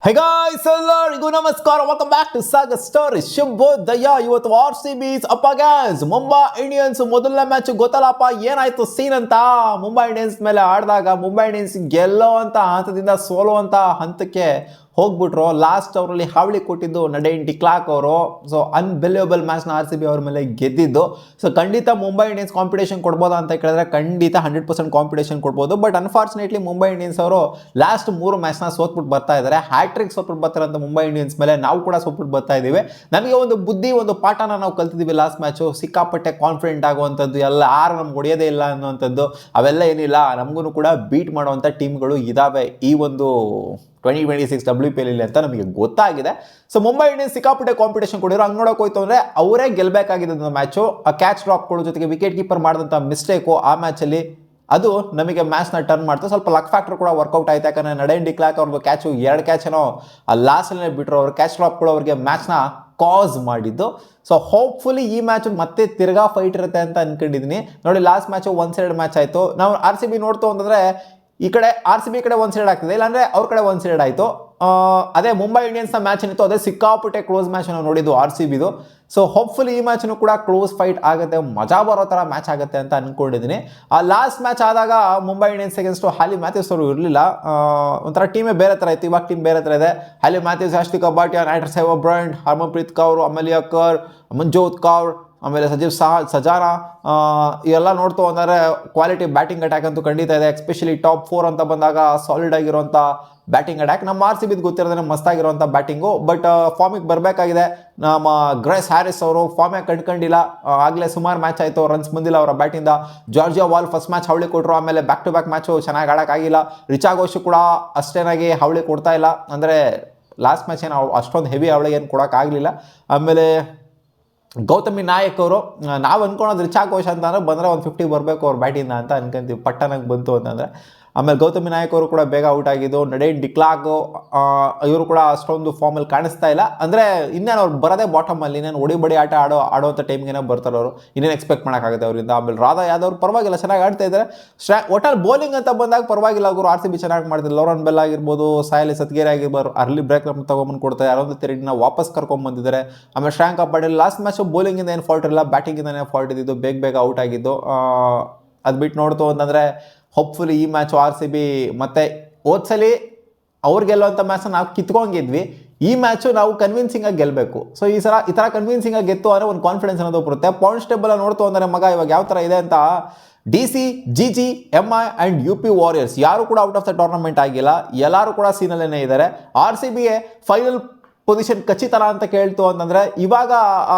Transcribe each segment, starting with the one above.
ಹೇ guys ಎಲ್ಲರಿಗೂ ನಮಸ್ಕಾರ, welcome back to Sagar story. ಶುಭೋದಯ. ಇವತ್ತು RCB's up against Mumbai Indians. ಮೊದಲನೇ ಮ್ಯಾಚ್ ಗೊತ್ತಲ್ಲಪ್ಪ ಏನಾಯ್ತು ಸೀನ್ ಅಂತ. ಮುಂಬೈ ಇಂಡಿಯನ್ಸ್ ಮೇಲೆ ಆಡಿದಾಗ ಮುಂಬೈ ಇಂಡಿಯನ್ಸ್ ಗೆಲ್ಲೋ ಅಂತ ಹಂತದಿಂದ ಸೋಲುವಂತ ಹಂತಕ್ಕೆ ಹೋಗ್ಬಿಟ್ರು. ಲಾಸ್ಟ್ ಅವರಲ್ಲಿ ಹಾವಳಿ ಕೊಟ್ಟಿದ್ದು ನಡೇನ್ ಡಿಕ್ಲಾಕ್ ಅವರು. ಸೊ ಅನ್ಬಿಲಿಯಬಲ್ ಮ್ಯಾಚ್ನ RCB ಅವ್ರ ಮೇಲೆ ಗೆದ್ದಿದ್ದು. ಸೊ ಖಂಡಿತ ಮುಂಬೈ ಇಂಡಿಯನ್ಸ್ ಕಾಂಪಿಟೇಷನ್ ಕೊಡ್ಬೋದಾ ಅಂತ ಕೇಳಿದ್ರೆ ಖಂಡಿತ 100% ಕಾಂಪಿಟೇಷನ್ ಕೊಡ್ಬೋದು. ಬಟ್ ಅನ್ಫಾರ್ಚುನೇಟ್ಲಿ ಮುಂಬೈ ಇಂಡಿಯನ್ಸ್ ಅವರು ಲಾಸ್ಟ್ 3 ಮ್ಯಾಚ್ನ ಸೋತ್ಬಿಟ್ಟು ಬರ್ತಾ ಇದ್ದಾರೆ. ಹ್ಯಾಟ್ರಿಕ್ ಸೋತ್ಬಿಟ್ಟು ಬರ್ತಾರೆ ಅಂತ ಮುಂಬೈ ಇಂಡಿಯನ್ಸ್ ಮೇಲೆ ನಾವು ಕೂಡ ಸೋತ್ಬಿಟ್ಟು ಬರ್ತಾ ಇದ್ದೀವಿ. ನಮಗೆ ಒಂದು ಬುದ್ಧಿ, ಒಂದು ಪಾಠನ ನಾವು ಕಲ್ತಿದ್ದೀವಿ ಲಾಸ್ಟ್ ಮ್ಯಾಚು. ಸಿಕ್ಕಾಪಟ್ಟೆ ಕಾನ್ಫಿಡೆಂಟ್ ಆಗುವಂಥದ್ದು, ಎಲ್ಲ ಯಾರು ನಮ್ಗೆ ಹೊಡೆಯೋದೇ ಇಲ್ಲ ಅನ್ನುವಂಥದ್ದು ಅವೆಲ್ಲ ಏನಿಲ್ಲ. ನಮಗೂ ಕೂಡ ಬೀಟ್ ಮಾಡುವಂಥ ಟೀಮ್ಗಳು ಇದ್ದಾವೆ ಈ ಒಂದು 2026 WPL ಅಂತ ನಮಗೆ ಗೊತ್ತಾಗಿದೆ. ಸೊ ಮುಂಬೈ ಇಂಡಿಯನ್ಸ್ ಸಿಕ್ಕಾಪಟ್ಟೆ ಕಾಂಪಿಟೇಷನ್ ಕೊಡಿರೋ. ಹಂಗೆ ನೋಡೋಕೆ ಹೋಯ್ತು ಅಂದರೆ ಅವರೇ ಗೆಲ್ಲಬೇಕಾಗಿದ್ದು ಮ್ಯಾಚು. ಆ ಕ್ಯಾಚ್ ಡ್ರಾಪ್ಗಳು ಜೊತೆಗೆ ವಿಕೆಟ್ ಕೀಪರ್ ಮಾಡಿದಂಥ ಮಿಸ್ಟೇಕು ಆ ಮ್ಯಾಚಲ್ಲಿ ಅದು ನಮಗೆ ಮ್ಯಾಚ್ನ ಟರ್ನ್ ಮಾಡ್ತು. ಸ್ವಲ್ಪ ಲಕ್ ಫ್ಯಾಕ್ಟರ್ ಕೂಡ ವರ್ಕೌಟ್ ಆಯ್ತು. ಯಾಕಂದರೆ ನಡೇನ್ ಡಿಕ್ಲಾಕ್ ಅವ್ರದ್ದು ಕ್ಯಾಚು 2 ಕ್ಯಾಚೇನೋ ಆ ಲಾಸ್ಟಲ್ಲೇ ಬಿಟ್ಟರು. ಅವ್ರ ಕ್ಯಾಚ್ ಡ್ರಾಪ್ಗಳು ಅವ್ರಿಗೆ ಮ್ಯಾಚ್ನ ಕಾಸ್ ಮಾಡಿದ್ದು. ಸೊ ಹೋಪ್ಫುಲಿ ಈ ಮ್ಯಾಚ್ ಮತ್ತೆ ತಿರ್ಗಾ ಫೈಟ್ ಇರುತ್ತೆ ಅಂತ ಅನ್ಕೊಂಡಿದ್ದೀನಿ. ನೋಡಿ, ಲಾಸ್ಟ್ ಮ್ಯಾಚು 1-2 ಮ್ಯಾಚ್ ಆಯಿತು. ನಾವು RCB ನೋಡ್ತು ಅಂತಂದರೆ ಈ ಕಡೆ RCB ಕಡೆ 1 ಸೈಡ್ ಆಗ್ತದೆ, ಇಲ್ಲಾಂದರೆ ಅವ್ರ ಕಡೆ 1 ಸೈಡ್ ಆಯಿತು. ಅದೇ ಮುಂಬೈ ಇಂಡಿಯನ್ಸ್ನ ಮ್ಯಾಚ್ ಏನಿತ್ತು ಅದೇ ಸಿಕ್ಕಾಪಟ್ಟೆ ಕ್ಲೋಸ್ ಮ್ಯಾಚ್ ನಾವು ನೋಡಿದ್ದು RCBದು. ಸೊ ಹೋಪ್ಫುಲಿ ಈ ಮ್ಯಾಚ್ನು ಕೂಡ ಕ್ಲೋಸ್ ಫೈಟ್ ಆಗುತ್ತೆ, ಮಜಾ ಬರೋ ಥರ ಮ್ಯಾಚ್ ಆಗುತ್ತೆ ಅಂತ ಅಂದ್ಕೊಂಡಿದ್ದೀನಿ. ಆ ಲಾಸ್ಟ್ ಮ್ಯಾಚ್ ಆದಾಗ ಮುಂಬೈ ಇಂಡಿಯನ್ಸ್ ಅಗೇನ್ಸ್ಟು ಹಾಲಿ ಮ್ಯಾಥ್ಯೂಸ್ ಅವರು ಇರಲಿಲ್ಲ. ಒಂಥರ ಟೀಮೇ ಬೇರೆ ಥರ ಇತ್ತು. ಇವಾಗ ಟೀಮ್ ಬೇರೆ ಥರ ಇದೆ. ಹಾಲಿ ಮ್ಯಾಥ್ಯೂಸ್, ಆಶ್ವಿಕಾ ಭಾಟಿಯಾ, ನೈಟರ್ ಸೈವ್ ಬ್ರಾಂಡ್, ಹರ್ಮನ್ಪ್ರೀತ್ ಕೌರ್, ಅಮಲಿಯಾ ಕರ್, ಮಂಜೋತ್ ಕೌರ್, ಆಮೇಲೆ ಸಜಾನಾ, ಇವೆಲ್ಲ ನೋಡ್ತು ಅಂದರೆ ಕ್ವಾಲಿಟಿ ಬ್ಯಾಟಿಂಗ್ ಅಟ್ಯಾಕ್ ಅಂತೂ ಖಂಡಿತ ಇದೆ. ಎಸ್ಪೆಷಲಿ ಟಾಪ್ 4 ಅಂತ ಬಂದಾಗ ಸಾಲಿಡ್ ಆಗಿರುವಂಥ ಬ್ಯಾಟಿಂಗ್ ಅಟ್ಯಾಕ್. ನಮ್ಮ RCB ಗೊತ್ತಿರೋದೇ ಮಸ್ತಾಗಿರುವಂಥ ಬ್ಯಾಟಿಂಗು. ಬಟ್ ಫಾರ್ಮಿಗೆ ಬರಬೇಕಾಗಿದೆ. ನಮ್ಮ ಗ್ರೇಸ್ ಹ್ಯಾರಿಸ್ ಅವರು ಫಾರ್ಮಿಗೆ ಕಂಡ್ಕೊಂಡಿಲ್ಲ. ಆಗಲೇ ಸುಮಾರು ಮ್ಯಾಚ್ ಆಯಿತು, ರನ್ಸ್ ಬಂದಿಲ್ಲ ಅವರ ಬ್ಯಾಟಿಂದ. ಜಾರ್ಜಿಯಾ ವಾಲ್ ಫಸ್ಟ್ ಮ್ಯಾಚ್ ಹಾವಳಿ ಕೊಟ್ಟರು. ಆಮೇಲೆ ಬ್ಯಾಕ್ ಟು ಬ್ಯಾಕ್ ಮ್ಯಾಚು ಚೆನ್ನಾಗಿ ಆಡೋಕ್ಕಾಗಿಲ್ಲ. ರಿಚಾ ಘೋಷ್ ಕೂಡ ಅಷ್ಟೇನಾಗಿ ಹಾವಳಿ ಕೊಡ್ತಾ ಇಲ್ಲ. ಅಂದರೆ ಲಾಸ್ಟ್ ಮ್ಯಾಚ್ ಏನು ಅಷ್ಟೊಂದು ಹೆವಿ ಹಾವಳಿ ಏನು ಕೊಡೋಕ್ಕಾಗಲಿಲ್ಲ. ಆಮೇಲೆ ಗೌತಮಿ ನಾಯಕ್ ಅವರು, ನಾವು ಅಂದ್ಕೊಳೋದು ರಿಚಾ ಘೋಷ್ ಅಂತಂದರೆ ಬಂದರೆ ಒಂದು 50 ಬರಬೇಕು ಅವ್ರ ಬ್ಯಾಟಿಂದ ಅಂತ ಅನ್ಕೊಂತೀವಿ. ಪಟ್ಟನಾಗಿ ಬಂತು ಅಂತಂದರೆ. ಆಮೇಲೆ ಗೌತಮಿ ನಾಯಕ್ ಅವರು ಕೂಡ ಬೇಗ ಔಟ್ ಆಗಿದ್ದು. ನಡೇನ್ ಡಿಕ್ಲಾಕ್ ಇವರು ಕೂಡ ಅಷ್ಟೊಂದು ಫಾರ್ಮಲ್ಲಿ ಕಾಣಿಸ್ತಾ ಇಲ್ಲ. ಅಂದರೆ ಇನ್ನೇನು ಅವ್ರು ಬರೋದೇ ಬಾಟಮಲ್ಲಿ, ಇನ್ನೇನು ಹೊಡಿ ಆಟ ಆಡೋವಂಥ ಟೈಮ್ಗೆ ಬರ್ತಾರೆ ಅವರು. ಇನ್ನೇನು ಎಕ್ಸ್ಪೆಕ್ಟ್ ಮಾಡೋಕ್ಕಾಗುತ್ತೆ ಅವರಿಂದ. ಆಮೇಲೆ ರಾಧಾ ಯಾದವ್ ಪರವಾಗಿಲ್ಲ, ಚೆನ್ನಾಗಿ ಆಡ್ತಾ ಇದ್ದಾರೆ. ಒಟ್ಟಲ್ಲಿ ಬೌಲಿಂಗ್ ಅಂತ ಬಂದಾಗ ಪರವಾಗಿಲ್ಲ. ಅವರು RCB ಚೆನ್ನಾಗಿ ಮಾಡ್ತಿದ್ರು. ಲೋರನ್ ಬೆಲ್ ಆಗಿರ್ಬೋದು, ಸಾಯಲಿ ಸತ್ಗೇರಿ ಆಗಿರ್ಬೋದು, ಅರ್ಲಿ ಬ್ರೇಕ್ ತೊಗೊಂಬಂದು ಕೊಡ್ತಾರೆ. ಯಾರೊಂದು ತಿರುಗಿನ ವಾಪಸ್ ಕರ್ಕೊಂಡ್ಬಂದಿದ್ದಾರೆ. ಆಮೇಲೆ ಶ್ರೇಯಾಂಕ ಪಾಟೀಲ್ ಲಾಸ್ಟ್ ಮ್ಯಾಚು ಬೌಲಿಂಗಿಂದ ಏನು ಫಾಲ್ಟ್ ಇರಲಿಲ್ಲ, ಬ್ಯಾಟಿಂಗಿಂದನೇ ಫಾಲ್ಟ್ ಇದ್ದಿದ್ದು. ಬೇಗ ಔಟ್ ಆಗಿದ್ದು. ಅದು ಬಿಟ್ಟು ನೋಡ್ತು ಅಂತಂದರೆ ಹೋಪ್ಫುಲಿ ಈ ಮ್ಯಾಚು RCB ಮತ್ತೆ ಓದ್ಸಲಿ ಅವ್ರು ಗೆಲ್ಲುವಂಥ ಮ್ಯಾಚ್ನ ನಾವು ಕಿತ್ಕೊಂಡಿದ್ವಿ. ಈ ಮ್ಯಾಚು ನಾವು ಕನ್ವಿನ್ಸಿಂಗಾಗಿ ಗೆಲ್ಲಬೇಕು. ಸೊ ಈ ಥರ ಕನ್ವಿನ್ಸಿಂಗಾಗಿ ಗೆತ್ತು ಅಂದರೆ ಒಂದು ಕಾನ್ಫಿಡೆನ್ಸ್ ಅನ್ನೋದು ಬರುತ್ತೆ. ಪಾಯಿಂಟ್ಸ್ ಟೇಬಲ್ ನೋಡ್ತು ಅಂದರೆ ಮಗ ಇವಾಗ ಯಾವ ಥರ ಇದೆ ಅಂತ. DC, GG, MI and UP warriors ಯಾರು ಕೂಡ ಔಟ್ ಆಫ್ ದ ಟೂರ್ನಮೆಂಟ್ ಆಗಿಲ್ಲ. ಎಲ್ಲರೂ ಕೂಡ ಸೀನಲ್ಲೇ ಇದ್ದಾರೆ. RCBಗೆ ಫೈನಲ್ ಪೊಸಿಷನ್ ಖಚಿತನ ಅಂತ ಕೇಳ್ತು ಅಂತಂದರೆ ಇವಾಗ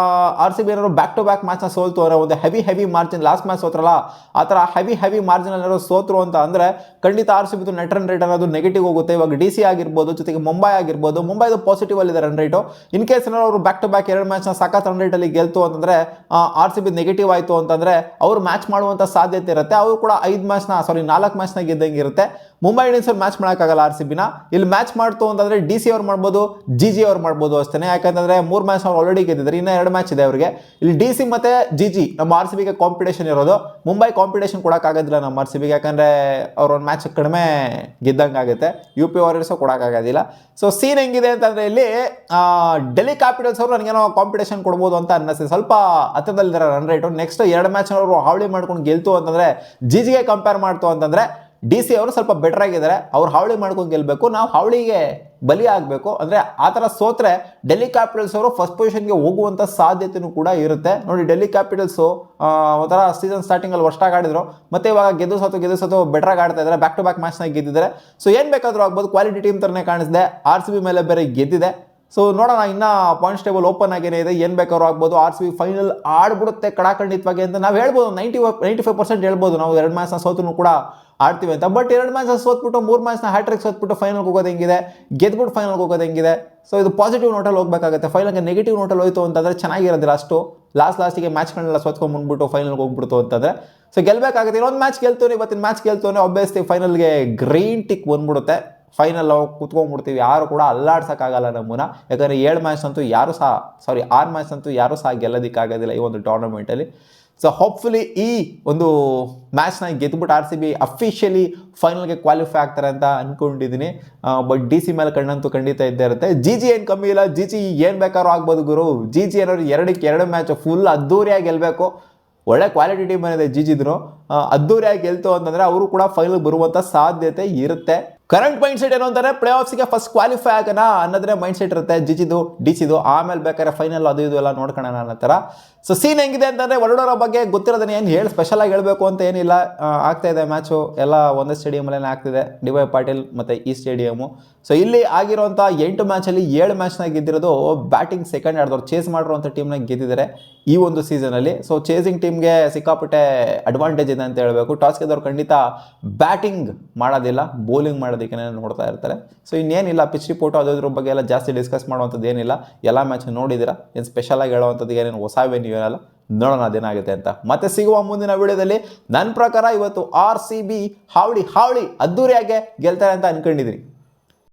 RCB ಏನಾದ್ರು ಬ್ಯಾಕ್ ಟು ಬ್ಯಾಕ್ ಮ್ಯಾಚ್ನ ಸೋಲ್ತು ಅಂದರೆ ಒಂದು ಹೆವಿ ಮಾರ್ಜಿನ್, ಲಾಸ್ಟ್ ಮ್ಯಾಚ್ ಸೋತ್ರಲ್ಲ ಆ ಥರ ಹೆವಿ ಮಾರ್ಜಿನ್ ಏನಾದ್ರು ಸೋತ್ರು ಅಂತ ಅಂದರೆ ಖಂಡಿತ RCB ನೆಟ್ ರನ್ ರೇಟ್ ಅನ್ನೋದು ನೆಗೆಟಿವ್ ಹೋಗುತ್ತೆ. ಇವಾಗ DC ಆಗಿರ್ಬೋದು, ಜೊತೆಗೆ ಮುಂಬೈ ಆಗಿರ್ಬೋದು. ಮುಂಬೈದು ಪಾಸಿಟಿವ್ ಅಲ್ಲಿದೆ ರನ್ ರೇಟು. ಇನ್ ಕೇಸ್ ಏನಾದ್ರು ಅವರು ಬ್ಯಾಕ್ ಟು ಬ್ಯಾಕ್ 2 ಮ್ಯಾಚ್ನ ಸಖತ್ ರನ್ ರೇಟಲ್ಲಿ ಗೆಲ್ತು ಅಂತಂದರೆ RCB ನೆಗೆಟಿವ್ ಆಯಿತು ಅಂತಂದರೆ ಅವರು ಮ್ಯಾಚ್ ಮಾಡುವಂಥ ಸಾಧ್ಯತೆ ಇರುತ್ತೆ. ಅವರು ಕೂಡ 4 ಮ್ಯಾಚ್ನ ಗೆದ್ದಂಗೆ ಇರುತ್ತೆ. ಮುಂಬೈ ಇಂಡಿಯನ್ಸ್ ಅವ್ರು ಮ್ಯಾಚ್ ಮಾಡೋಕ್ಕಾಗಲ್ಲ RCBನ. ಇಲ್ಲಿ ಮ್ಯಾಚ್ ಮಾಡ್ತು ಅಂತಂದರೆ DC ಅವ್ರು ಮಾಡ್ಬೋದು, GG ಅವ್ರು ಮಾಡ್ಬೋದು ಅಷ್ಟೇ. ಯಾಕಂತಂದರೆ 3 ಮ್ಯಾಚ್ ಅವ್ರು ಆಲ್ರೆಡಿ ಗೆದ್ದಿದ್ದಾರೆ, ಇನ್ನೂ 2 ಮ್ಯಾಚ್ ಇದೆ ಅವರಿಗೆ. ಇಲ್ಲಿ DC ಮತ್ತು GG ನಮ್ಮ RCBಗೆ ಕಾಂಪಿಟೇಷನ್ ಇರೋದು. ಮುಂಬೈ ಕಾಂಪಿಟೇಷನ್ ಕೊಡೋಕ್ಕಾಗೋದಿಲ್ಲ ನಮ್ಮ RCBಗೆ. ಯಾಕಂದರೆ ಅವ್ರು ಒಂದು ಮ್ಯಾಚ್ ಕಡಿಮೆ ಗೆದ್ದಂಗೆ ಆಗುತ್ತೆ. UP ವಾರಿಯರ್ಸು ಕೊಡೋಕ್ಕಾಗೋದಿಲ್ಲ. ಸೊ ಸೀನ್ ಹೆಂಗಿದೆ ಅಂತಂದರೆ ಇಲ್ಲಿ ಡೆಲ್ಲಿ ಕ್ಯಾಪಿಟಲ್ಸ್ ಅವರು ನನಗೇನೋ ಕಾಂಪಿಟೇಷನ್ ಕೊಡ್ಬೋದು ಅಂತ ಅನ್ನಿಸ್ತದೆ. ಸ್ವಲ್ಪ ಹತ್ತಿರದಲ್ಲಿದ್ದಾರೆ ರನ್ ರೇಟು. ನೆಕ್ಸ್ಟ್ 2 ಮ್ಯಾಚ್ ಅವರು ಹಾವಳಿ ಮಾಡ್ಕೊಂಡು ಗೆಲ್ತು ಅಂತಂದರೆ GGಗೆ ಕಂಪೇರ್ ಮಾಡ್ತು ಅಂತಂದರೆ DC ಅವರು ಸ್ವಲ್ಪ ಬೆಟರ್ ಆಗಿದ್ದಾರೆ. ಅವ್ರು ಹಾವಳಿ ಮಾಡ್ಕೊಂಡು ಗೆಲ್ಲಬೇಕು, ನಾವು ಹಾವಳಿಗೆ ಬಲಿ ಆಗಬೇಕು. ಅಂದರೆ ಆ ಥರ ಸೋತ್ರೆ ಡೆಲ್ಲಿ ಕ್ಯಾಪಿಟಲ್ಸ್ ಅವರು ಫಸ್ಟ್ ಪೊಸಿಷನ್ಗೆ ಹೋಗುವಂಥ ಸಾಧ್ಯತೆಯೂ ಕೂಡ ಇರುತ್ತೆ. ನೋಡಿ, ಡೆಲ್ಲಿ ಕ್ಯಾಪಿಟಲ್ಸು ಒಂಥರ ಸೀಸನ್ ಸ್ಟಾರ್ಟಿಂಗಲ್ಲಿ ವರ್ಷಾಗಿ ಆಡಿದ್ರು, ಮತ್ತು ಇವಾಗ ಗೆದ್ದು ಸೋತು ಬೆಟ್ರಾಗಿ ಆಡ್ತಾ ಇದ್ದಾರೆ. ಬ್ಯಾಕ್ ಟು ಬ್ಯಾಕ್ ಮ್ಯಾಚ್ನಾಗ ಗೆದ್ದಿದ್ದಾರೆ. ಸೊ ಏನು ಬೇಕಾದರೂ ಆಗ್ಬೋದು, ಕ್ವಾಲಿಟಿ ಟೀಮ್ ಥರನೇ ಕಾಣಿಸಿದೆ. RCB ಮೇಲೆ ಬೇರೆ ಗೆದ್ದಿದೆ. ಸೊ ನೋಡೋಣ, ಇನ್ನೂ ಪಾಯಿಂಟ್ಸ್ ಟೇಬಲ್ ಓಪನ್ ಆಗೇನೇ ಇದೆ. ಏನು ಬೇಕಾದ್ರೂ ಆಗ್ಬೋದು. RCB ಫೈನಲ್ ಆಡ್ಬಿಡುತ್ತೆ ಕಡಾಖಂಡಿತವಾಗಿ ಅಂತ ನಾವು ಹೇಳ್ಬೋದು. 95% ಹೇಳ್ಬೋದು ನಾವು 2 ಮ್ಯಾಚ್ನ ಸೋತು ಕೂಡ ಆಡ್ತೀವಿ ಅಂತ. ಬಟ್ 2 ಮ್ಯಾಚ್ನ ಸೋತ್ಬಿಟ್ಟು 3 ಮ್ಯಾಚ್ನ ಹ್ಯಾಟ್ರಿಕ್ ಸೋತ್ಬಿಟ್ಟು ಫೈನಲ್ಗೆ ಹೋಗೋದು ಹೆಂಗಿದೆ, ಗೆದ್ಬಿಟ್ಟು ಫೈನಲ್ಗೆ ಹೋಗೋದು ಹೆಂಗಿದೆ. ಸೊ ಇದು ಪಾಸಿಟಿವ್ ನೋಟಲ್ಲಿ ಹೋಗಬೇಕಾಗುತ್ತೆ. ಫೈನಲ್ಗೆ ನೆಗೆಟಿವ್ ನೋಟಲ್ಲಿ ಹೋಯ್ತು ಅಂತಂದರೆ ಚೆನ್ನಾಗಿರೋದಿಲ್ಲ ಅಷ್ಟು. ಲಾಸ್ಟಿಗೆ ಮ್ಯಾಚ್ಗಳನ್ನೆಲ್ಲ ಸೋತ್ಕೊಂಡ್ಬಂದ್ಬಿಟ್ಟು ಫೈನಲ್ಗೆ ಹೋಗ್ಬಿಡ್ತು ಅಂತಂದರೆ ಸೊ ಗೆಲ್ಲಬೇಕಾಗುತ್ತೆ. ಇನ್ನೊಂದು ಮ್ಯಾಚ್ ಗೆಲ್ತೋನೆ, ಇವತ್ತಿನ ಮ್ಯಾಚ್ ಗೆಲ್ತೋನೆ, ಆಬ್ವಿಯಸ್ಲಿ ಫೈನಲ್ಗೆ ಗ್ರೀನ್ ಟಿಕ್ ಬಂದ್ಬಿಡುತ್ತೆ. ಫೈನಲ್ ನಾವು ಕೂತ್ಕೊಂಡ್ಬಿಡ್ತೀವಿ. ಯಾರು ಕೂಡ ಅಲ್ಲಾಡ್ಸೋಕ್ಕಾಗಲ್ಲ ನಮ್ಮನ್ನ. ಯಾಕಂದರೆ 6 ಮ್ಯಾಚ್ ಅಂತೂ ಯಾರೂ ಸಹ ಗೆಲ್ಲೋದಕ್ಕಾಗೋದಿಲ್ಲ ಈ ಒಂದು ಟೂರ್ನಮೆಂಟಲ್ಲಿ. ಸೊ ಹೋಪ್ಫುಲಿ ಈ ಒಂದು ಮ್ಯಾಚ್ನ ಗೆದ್ದುಬಿಟ್ಟು ಆರ್ ಸಿ ಬಿ ಅಫಿಷಿಯಲಿ ಫೈನಲ್ಗೆ ಕ್ವಾಲಿಫೈ ಆಗ್ತಾರೆ ಅಂತ ಅಂದ್ಕೊಂಡಿದ್ದೀನಿ. ಬಟ್ ಡಿ ಸಿ ಮೇಲೆ ಕಣ್ಣಂತೂ ಖಂಡಿತ ಇದ್ದೇ ಇರುತ್ತೆ. ಜಿ ಏನು ಕಮ್ಮಿ ಇಲ್ಲ, ಜಿ ಏನು ಬೇಕಾದ್ರೂ ಆಗ್ಬೋದು ಗುರು. ಜಿ ಅನ್ನೋರು 2 ಮ್ಯಾಚ್ ಫುಲ್ ಅದ್ದೂರಿಯಾಗಿ ಗೆಲ್ಲಬೇಕು. ಒಳ್ಳೆ ಕ್ವಾಲಿಟಿ ಟೀಮ್ ಏನಿದೆ ಜಿಜಿದ್ರು, ಅದ್ದೂರಿಯಾಗಿ ಗೆಲ್ತು ಅಂತಂದರೆ ಅವರು ಕೂಡ ಫೈನಲ್ ಬರುವಂಥ ಸಾಧ್ಯತೆ ಇರುತ್ತೆ. ಕರೆಂಟ್ ಮೈಂಡ್ ಸೆಟ್ ಏನು ಅಂತಾರೆ, ಪ್ಲೇ ಆಫ್ಸ್ಗೆ ಫಸ್ಟ್ ಕ್ವಾಲಿಫೈ ಆಗೋಣ ಅನ್ನೋದ್ರೆ ಮೈಂಡ್ ಸೆಟ್ ಇರುತ್ತೆ ಜಿಜಿದು ಡಿಸಿದು. ಆಮೇಲೆ ಬೇಕಾದ್ರೆ ಫೈನಲ್ ಅದು ಇದು ಎಲ್ಲ ನೋಡ್ಕೊಳ್ಳೋಣ ಅನ್ನೋ ಥರ. ಸೊ ಸೀನ್ ಹೆಂಗಿದೆ ಅಂತಂದರೆ ವರ್ಲ್ಡೋರ ಬಗ್ಗೆ ಗೊತ್ತಿರೋದನ್ನ ಏನು ಹೇಳಿ ಸ್ಪೆಷಲಾಗಿ ಹೇಳಬೇಕು ಅಂತ ಏನಿಲ್ಲ. ಆಗ್ತಾ ಇದೆ ಮ್ಯಾಚು ಎಲ್ಲ ಒಂದೇ ಸ್ಟೇಡಿಯಮಲ್ಲೇ ಆಗ್ತಿದೆ, ಡಿ.ವೈ. ಪಾಟೀಲ್ ಮತ್ತು ಈ ಸ್ಟೇಡಿಯಮು. ಸೊ ಇಲ್ಲಿ ಆಗಿರೋಂಥ 8 ಮ್ಯಾಚಲ್ಲಿ 7 ಮ್ಯಾಚ್ನ ಗೆದ್ದಿರೋದು ಬ್ಯಾಟಿಂಗ್ ಸೆಕೆಂಡ್ ಆಡಿದವ್ರು ಚೇಸ್ ಮಾಡಿರೋಂಥ ಟೀಮ್ನ ಗೆದ್ದಿದ್ದಾರೆ ಈ ಒಂದು ಸೀಸನಲ್ಲಿ. ಸೊ ಚೇಸಿಂಗ್ ಟೀಮ್ಗೆ ಸಿಕ್ಕಾಪಟ್ಟೆ ಅಡ್ವಾಂಟೇಜ್ ಇದೆ ಅಂತ ಹೇಳಬೇಕು. ಟಾಸ್ ಗೆದ್ದವ್ರು ಖಂಡಿತ ಬ್ಯಾಟಿಂಗ್ ಮಾಡೋದಿಲ್ಲ, ಬೌಲಿಂಗ್ ಮಾಡೋದಕ್ಕೆ ನೋಡ್ತಾ ಇರ್ತಾರೆ. ಸೊ ಇನ್ನೇನಿಲ್ಲ, ಪಿಚ್ ರಿಪೋರ್ಟು ಅದ್ರ ಬಗ್ಗೆ ಎಲ್ಲ ಜಾಸ್ತಿ ಡಿಸ್ಕಸ್ ಮಾಡುವಂಥದ್ದು ಏನಿಲ್ಲ. ಎಲ್ಲ ಮ್ಯಾಚ್ ನೋಡಿದ್ದೀರಾ, ಏನು ಸ್ಪೆಷಲಾಗಿ ಹೇಳುವಂಥದ್ದು ಏನೇನು ಹೊಸವೇನು ಏನಲ್ಲ. ನೋಡೋಣ ಅದೇನಾಗುತ್ತೆ ಅಂತ. ಮತ್ತೆ ಸಿಗುವ ಮುಂದಿನ ವಿಡಿಯೋದಲ್ಲಿ. ನನ್ನ ಪ್ರಕಾರ ಇವತ್ತು RCB ಹಾವಳಿ ಅದ್ದೂರಿಯಾಗೆ ಗೆಲ್ತಾರೆ ಅಂತ ಅನ್ಕೊಂಡಿದ್ದೀನಿ.